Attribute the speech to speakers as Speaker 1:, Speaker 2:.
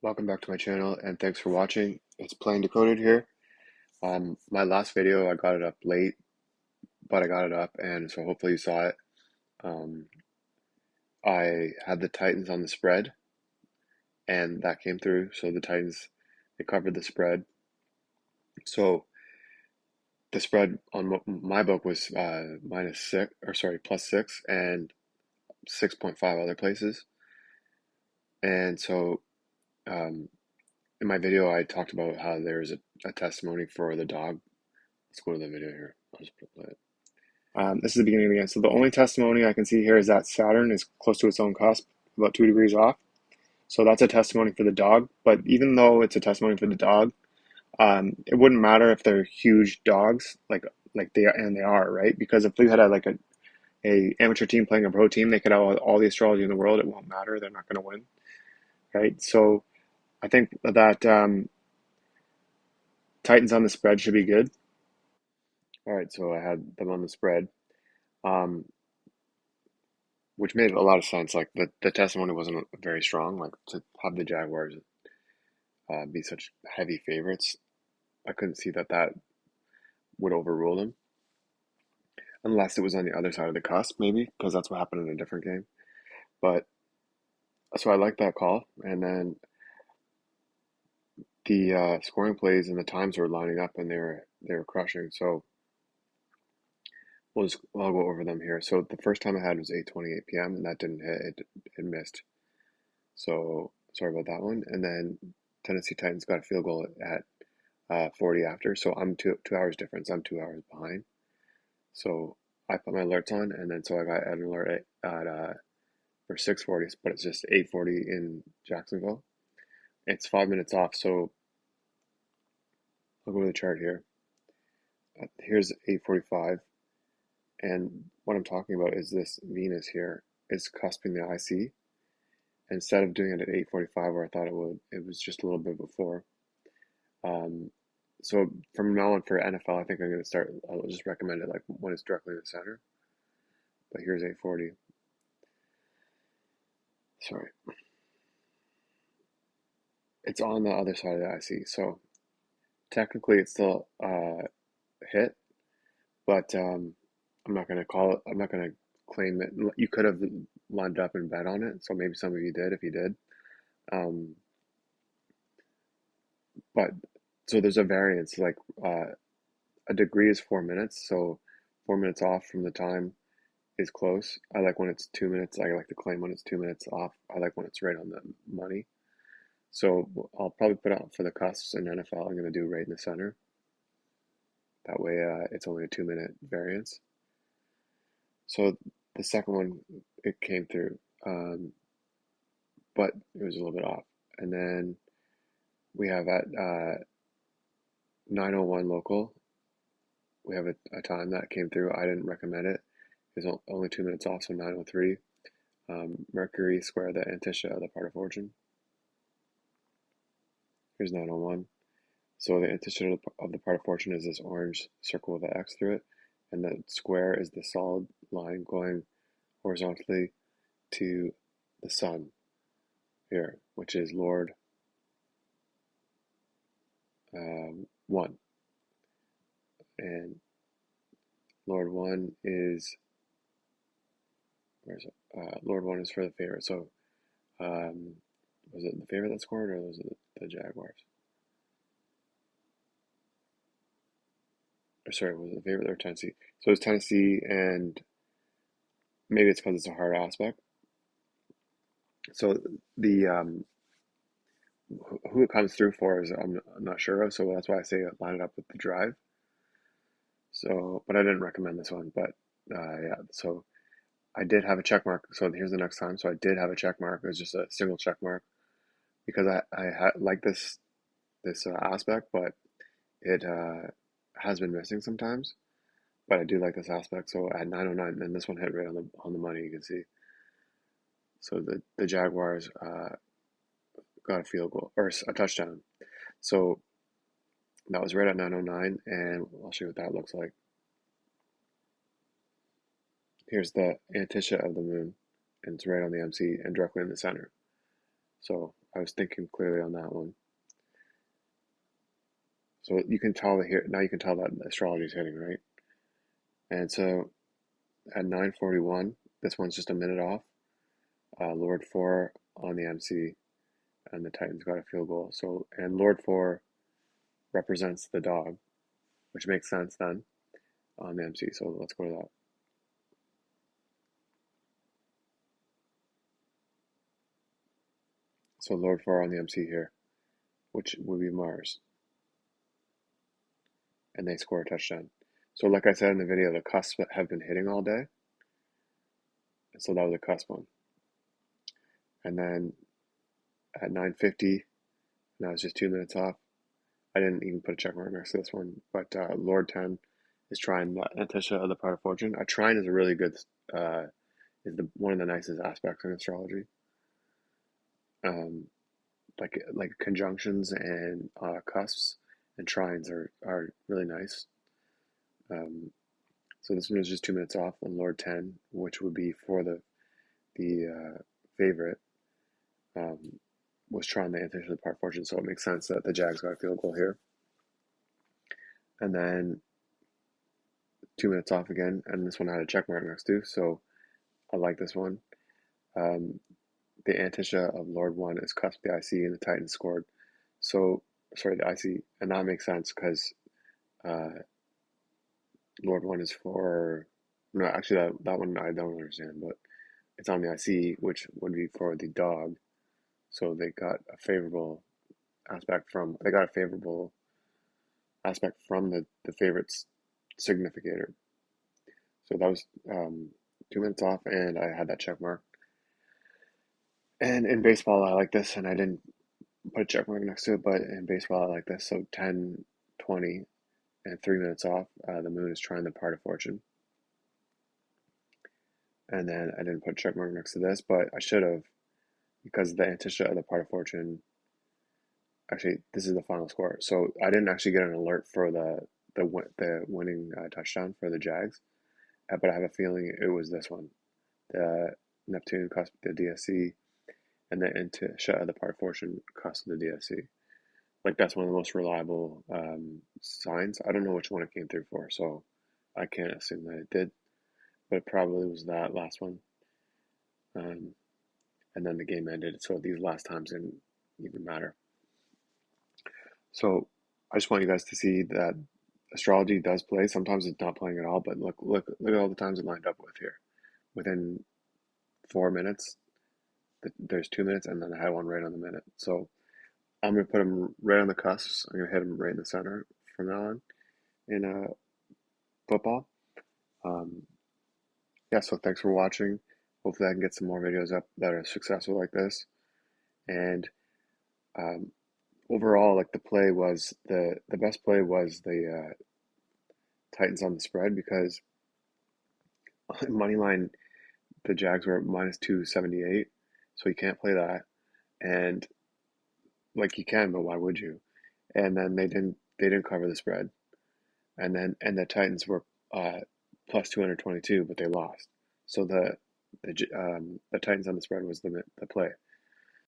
Speaker 1: Welcome back to my channel and thanks for watching. It's Plain Decoded here. My last video I got it up late, but I got it up and so hopefully you saw it. Um, I had the Titans on the spread and that came through. So the Titans, they covered the spread. So the spread on my book was +6 and 6.5 other places. And so um, in my video I talked about how there's a testimony for the dog. Let's go to the video here. I'll just play it. This is the beginning again. So the only testimony I can see here is that Saturn is close to its own cusp, about 2 degrees off. So that's a testimony for the dog. But even though it's a testimony for the dog, it wouldn't matter if they're huge dogs, like they are, and they are, right? Because if we had a amateur team playing a pro team, they could have all the astrology in the world. It won't matter. They're not going to win, right? So I think that Titans on the spread should be good. All right, so I had them on the spread. Um, which made a lot of sense. Like the testimony wasn't very strong. Like to have the Jaguars be such heavy favorites, I couldn't see that would overrule them, unless it was on the other side of the cusp, maybe because that's what happened in a different game. But so I like that call, and then the scoring plays and the times were lining up, and they were crushing. So I'll go over them here. So the first time I had was 8:28 p.m. and that didn't hit. It missed. So sorry about that one. And then Tennessee Titans got a field goal at 40 after. So I'm 2 hours difference. I'm 2 hours behind. So I put my alerts on, and then so I got an alert at for 6:40, but it's just 8:40 in Jacksonville. It's 5 minutes off. So I'll go to the chart here. Here's 8:45, and what I'm talking about is this Venus here is cusping the IC. Instead of doing it at 8:45 where I thought it would, it was just a little bit before. Um, so from now on for NFL, I think I'm going to start. I'll just recommend it like when it's directly in the center. But here's 8:40. Sorry, it's on the other side of the IC. So technically, it's still hit, but I'm not going to call it. I'm not going to claim that you could have lined up and bet on it. So maybe some of you did, if you did. Um, but so there's a variance. Like a degree is 4 minutes, so 4 minutes off from the time is close. I like when it's 2 minutes. I like to claim when it's 2 minutes off. I like when it's right on the money. So I'll probably put out for the cusps in NFL. I'm going to do right in the center. That way, it's only a 2 minute variance. So the second one, it came through, but it was a little bit off. And then we have at 9:01 local, we have a time that came through. I didn't recommend it. It's only 2 minutes off, so 9:03. Mercury square the Anticia of the part of fortune. Here's 9:01. So the antecedent of the part of fortune is this orange circle with an X through it, and the square is the solid line going horizontally to the sun here, which is Lord 1. And Lord 1 is, where's it? Lord 1 is for the favorite. So um, was it the favorite that scored, or was it the Jaguars? Or sorry, was it the favorite or Tennessee? So it's Tennessee, and maybe it's because it's a hard aspect. So the who it comes through for is I'm not sure of, so that's why I say line it up with the drive. So, but I didn't recommend this one, but yeah. So I did have a check mark. So here's the next time. So I did have a check mark. It was just a single check mark because I had like this aspect, but it has been missing sometimes. But I do like this aspect. So at 9:09, and this one hit right on the money. You can see. So the Jaguars got a field goal or a touchdown. So that was right at 9:09, and I'll show you what that looks like. Here's the Anticia of the moon, and it's right on the MC and directly in the center. So I was thinking clearly on that one. So you can tell that here now. You can tell that astrology is hitting, right? And so at 9:41, this one's just a minute off. Lord four on the MC, and the Titans got a field goal. So and Lord four represents the dog, which makes sense then on the MC. So let's go to that. So Lord four on the MC here, which would be Mars, and they score a touchdown. So like I said in the video, the cusps have been hitting all day, and so that was a cusp one. And then at 9:50, now it's just 2 minutes off. I didn't even put a check mark next to this one, but Lord 10 is trine the Antisha of the part of fortune. A trine is a really good, is the one of the nicest aspects in astrology. Um, like conjunctions and cusps and trines are really nice. Um, so this one is just 2 minutes off on Lord 10, which would be for the favorite. Um, was trying the Antisha of the part of fortune, so it makes sense that the Jags got a field goal here. And then 2 minutes off again, and this one had a check mark next to, so I like this one. Um, the Antisha of Lord 1 is cusp the IC, and the Titans scored. So, sorry, the IC, and that makes sense because uh, Lord 1 is for. No, actually, that one I don't understand, but it's on the IC, which would be for the dog. So they got a favorable they got a favorable aspect from the favorite's significator. So that was 2 minutes off, and I had that check mark. And in baseball, I like this, and I didn't put a check mark next to it, but in baseball, I like this. So 10, 20, and 3 minutes off. The moon is trying the part of fortune. And then I didn't put a check mark next to this, but I should have, because the Antisha of the part of fortune, actually, this is the final score. So I didn't actually get an alert for the winning touchdown for the Jags, but I have a feeling it was this one. The Neptune cost the DSC, and the Antisha of the part of fortune cost the DSC. Like that's one of the most reliable signs. I don't know which one it came through for, so I can't assume that it did, but it probably was that last one. Um, and then the game ended, so these last times didn't even matter. So I just want you guys to see that astrology does play. Sometimes it's not playing at all, but look at all the times it lined up with here. Within 4 minutes, there's 2 minutes, and then I had one right on the minute. So I'm gonna put them right on the cusps. I'm gonna hit them right in the center from now on in football. Um, yeah, so thanks for watching. Hopefully, I can get some more videos up that are successful like this. And um, overall, like the best play was the Titans on the spread because money line the Jags were minus 278, so you can't play that. And like you can, but why would you? And then they didn't cover the spread. And the Titans were plus 222, but they lost. So the Titans on the spread was the play.